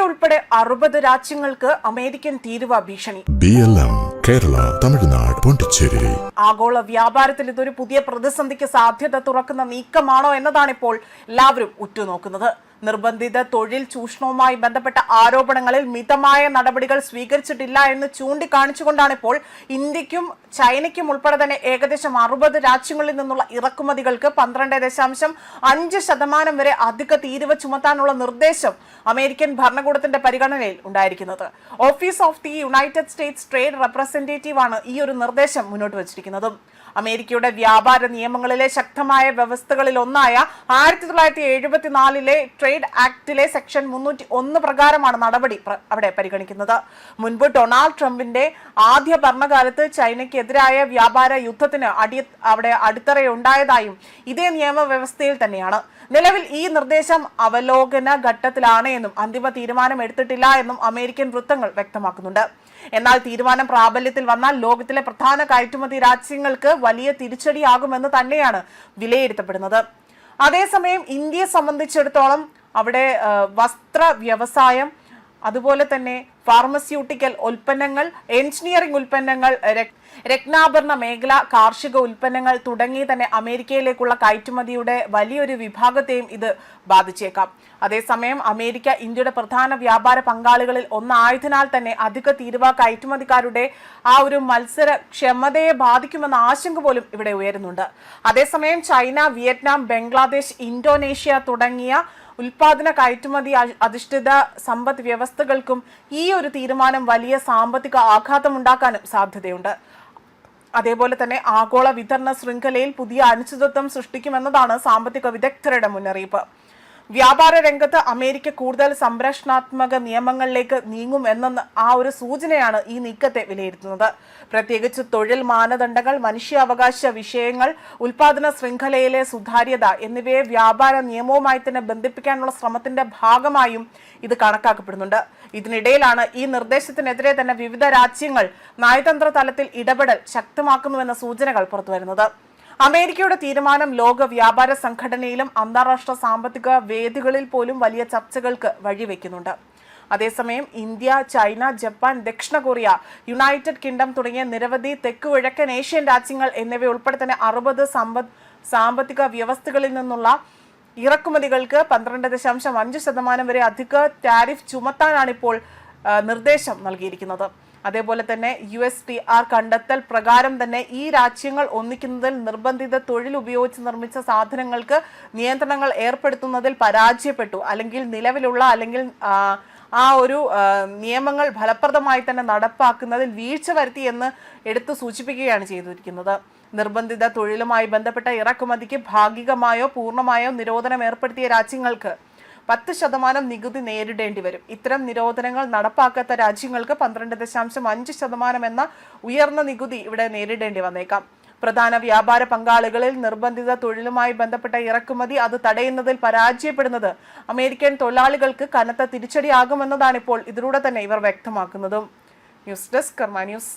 ഉൾപ്പെടെ 60 രാജ്യങ്ങൾക്ക് അമേരിക്കൻ തീരുവ ഭീഷണി. BLM കേരള, തമിഴ്നാട്, പോണ്ടിച്ചേരി. ആഗോള വ്യാപാരത്തിൽ ഇതൊരു പുതിയ പ്രതിസന്ധിക്ക് സാധ്യത തുറക്കുന്ന നീക്കമാണോ എന്നതാണ് ഇപ്പോൾ എല്ലാവരും ഉറ്റുനോക്കുന്നത്. നിർബന്ധിത തൊഴിൽ ചൂഷണവുമായി ബന്ധപ്പെട്ട ആരോപണങ്ങളിൽ മിതമായ നടപടികൾ സ്വീകരിച്ചിട്ടില്ല എന്ന് ചൂണ്ടിക്കാണിച്ചുകൊണ്ടാണ് ഇപ്പോൾ ഇന്ത്യക്കും ചൈനയ്ക്കും ഉൾപ്പെടെ തന്നെ ഏകദേശം 60 രാജ്യങ്ങളിൽ നിന്നുള്ള ഇറക്കുമതികൾക്ക് 12.5% വരെ അധിക തീരുവ ചുമത്താനുള്ള നിർദ്ദേശം അമേരിക്കൻ ഭരണകൂടത്തിന്റെ പരിഗണനയിൽ ഉണ്ടായിരിക്കുന്നത്. Office of the United States trade representative ആണ് ഈ ഒരു നിർദ്ദേശം മുന്നോട്ട് വച്ചിരിക്കുന്നത്. അമേരിക്കയുടെ വ്യാപാര നിയമങ്ങളിലെ ശക്തമായ വ്യവസ്ഥകളിൽ ഒന്നായ 1974 ട്രേഡ് ആക്ടിലെ സെക്ഷൻ 301 പ്രകാരമാണ് നടപടി അവിടെ പരിഗണിക്കുന്നത്. മുൻപ് ഡൊണാൾഡ് ട്രംപിന്റെ ആദ്യ ഭരണകാലത്ത് ചൈനയ്ക്കെതിരായ വ്യാപാര യുദ്ധത്തിന് അടിത്തറയുണ്ടായതായും ഇതേ നിയമവ്യവസ്ഥയിൽ തന്നെയാണ്. നിലവിൽ ഈ നിർദ്ദേശം അവലോകന ഘട്ടത്തിലാണ് എന്നും അന്തിമ തീരുമാനം എടുത്തിട്ടില്ല എന്നും അമേരിക്കൻ വൃത്തങ്ങൾ വ്യക്തമാക്കുന്നുണ്ട്. എന്നാൽ തീരുമാനം പ്രാബല്യത്തിൽ വന്നാൽ ലോകത്തിലെ പ്രധാന കയറ്റുമതി രാജ്യങ്ങൾക്ക് വലിയ തിരിച്ചടിയാകുമെന്ന് തന്നെയാണ് വിലയിരുത്തപ്പെടുന്നത്. അതേസമയം ഇന്ത്യയെ സംബന്ധിച്ചിടത്തോളം അവിടെ വസ്ത്ര വ്യവസായം, അതുപോലെ തന്നെ ഫാർമസ്യൂട്ടിക്കൽ ഉൽപ്പന്നങ്ങൾ, എഞ്ചിനീയറിംഗ് ഉൽപ്പന്നങ്ങൾ, രത്നാഭരണ മേഖല, കാർഷിക ഉൽപ്പന്നങ്ങൾ തുടങ്ങി തന്നെ അമേരിക്കയിലേക്കുള്ള കയറ്റുമതിയുടെ വലിയൊരു വിഭാഗത്തെയും ഇത് ബാധിച്ചേക്കാം. അതേസമയം അമേരിക്ക ഇന്ത്യയുടെ പ്രധാന വ്യാപാര പങ്കാളികളിൽ ഒന്നായതിനാൽ തന്നെ അധിക തീരുവ കയറ്റുമതിക്കാരുടെ ആ ഒരു മത്സരക്ഷമതയെ ബാധിക്കുമെന്ന ആശങ്ക പോലും ഇവിടെ ഉയരുന്നുണ്ട്. അതേസമയം ചൈന, വിയറ്റ്നാം, ബംഗ്ലാദേശ്, ഇന്തോനേഷ്യ തുടങ്ങിയ ഉൽപാദന കയറ്റുമതി അധിഷ്ഠിത സമ്പദ് വ്യവസ്ഥകൾക്കും ഈ ഒരു തീരുമാനം വലിയ സാമ്പത്തിക ആഘാതമുണ്ടാക്കാനും സാധ്യതയുണ്ട്. അതേപോലെ തന്നെ ആഗോള വിതരണ ശൃംഖലയിൽ പുതിയ അനിശ്ചിതത്വം സൃഷ്ടിക്കുമെന്നതാണ് സാമ്പത്തിക വിദഗ്ധരുടെ മുന്നറിയിപ്പ്. വ്യാപാര രംഗത്ത് അമേരിക്ക കൂടുതൽ സംരക്ഷണാത്മക നിയമങ്ങളിലേക്ക് നീങ്ങും എന്ന ആ ഒരു സൂചനയാണ് ഈ നീക്കത്തെ വിലയിരുത്തുന്നത്. പ്രത്യേകിച്ച് തൊഴിൽ മാനദണ്ഡങ്ങൾ, മനുഷ്യാവകാശ വിഷയങ്ങൾ, ഉൽപാദന ശൃംഖലയിലെ സുതാര്യത എന്നിവയെ വ്യാപാര നിയമവുമായി തന്നെ ബന്ധിപ്പിക്കാനുള്ള ശ്രമത്തിന്റെ ഭാഗമായും ഇത് കണക്കാക്കപ്പെടുന്നുണ്ട്. ഇതിനിടയിലാണ് ഈ നിർദ്ദേശത്തിനെതിരെ തന്നെ വിവിധ രാജ്യങ്ങൾ നയതന്ത്ര തലത്തിൽ ഇടപെടൽ ശക്തമാക്കുന്നുവെന്ന സൂചനകൾ പുറത്തുവരുന്നത്. അമേരിക്കയുടെ തീരുമാനം ലോക വ്യാപാര സംഘടനയിലും അന്താരാഷ്ട്ര സാമ്പത്തിക വേദികളിൽ പോലും വലിയ ചർച്ചകൾക്ക് വഴിവെക്കുന്നുണ്ട്. അതേസമയം ഇന്ത്യ, ചൈന, ജപ്പാൻ, ദക്ഷിണ കൊറിയ, യുണൈറ്റഡ് കിങ്ഡം തുടങ്ങിയ നിരവധി തെക്കുകിഴക്കൻ ഏഷ്യൻ രാജ്യങ്ങൾ എന്നിവയുൾപ്പെടെ തന്നെ 60 സാമ്പത്തിക വ്യവസ്ഥകളിൽ നിന്നുള്ള ഇറക്കുമതികൾക്ക് 12.5% വരെ അധിക ടാരിഫ് ചുമത്താനാണ് ഇപ്പോൾ നിർദ്ദേശം നൽകിയിരിക്കുന്നത്. അതേപോലെ തന്നെ USTR കണ്ടെത്തൽ പ്രകാരം തന്നെ ഈ രാജ്യങ്ങൾ ഒന്നിക്കുന്നതിൽ നിർബന്ധിത തൊഴിൽ ഉപയോഗിച്ച് നിർമ്മിച്ച സാധനങ്ങൾക്ക് നിയന്ത്രണങ്ങൾ ഏർപ്പെടുത്തുന്നതിൽ പരാജയപ്പെട്ടു, അല്ലെങ്കിൽ നിലവിലുള്ള അല്ലെങ്കിൽ ആ ഒരു നിയമങ്ങൾ ഫലപ്രദമായി തന്നെ നടപ്പാക്കുന്നതിൽ വീഴ്ച വരുത്തി എന്ന് എടുത്തു സൂചിപ്പിക്കുകയാണ് ചെയ്തിരിക്കുന്നത്. നിർബന്ധിത തൊഴിലുമായി ബന്ധപ്പെട്ട ഇറക്കുമതിക്ക് ഭാഗികമായോ പൂർണ്ണമായോ നിരോധനം ഏർപ്പെടുത്തിയ രാജ്യങ്ങൾക്ക് 10% നികുതി നേരിടേണ്ടി വരും. ഇത്തരം നിരോധനങ്ങൾ നടപ്പാക്കാത്ത രാജ്യങ്ങൾക്ക് 12.5% എന്ന ഉയർന്ന നികുതി ഇവിടെ നേരിടേണ്ടി വന്നേക്കാം. പ്രധാന വ്യാപാര പങ്കാളികളിൽ നിർബന്ധിത തൊഴിലുമായി ബന്ധപ്പെട്ട ഇറക്കുമതി അത് തടയുന്നതിൽ പരാജയപ്പെടുന്നത് അമേരിക്കൻ തൊഴിലാളികൾക്ക് കനത്ത തിരിച്ചടിയാകുമെന്നതാണ് ഇപ്പോൾ ഇതിലൂടെ തന്നെ ഇവർ വ്യക്തമാക്കുന്നതും. ന്യൂസ് ഡെസ്ക് കർമ്മ ന്യൂസ്.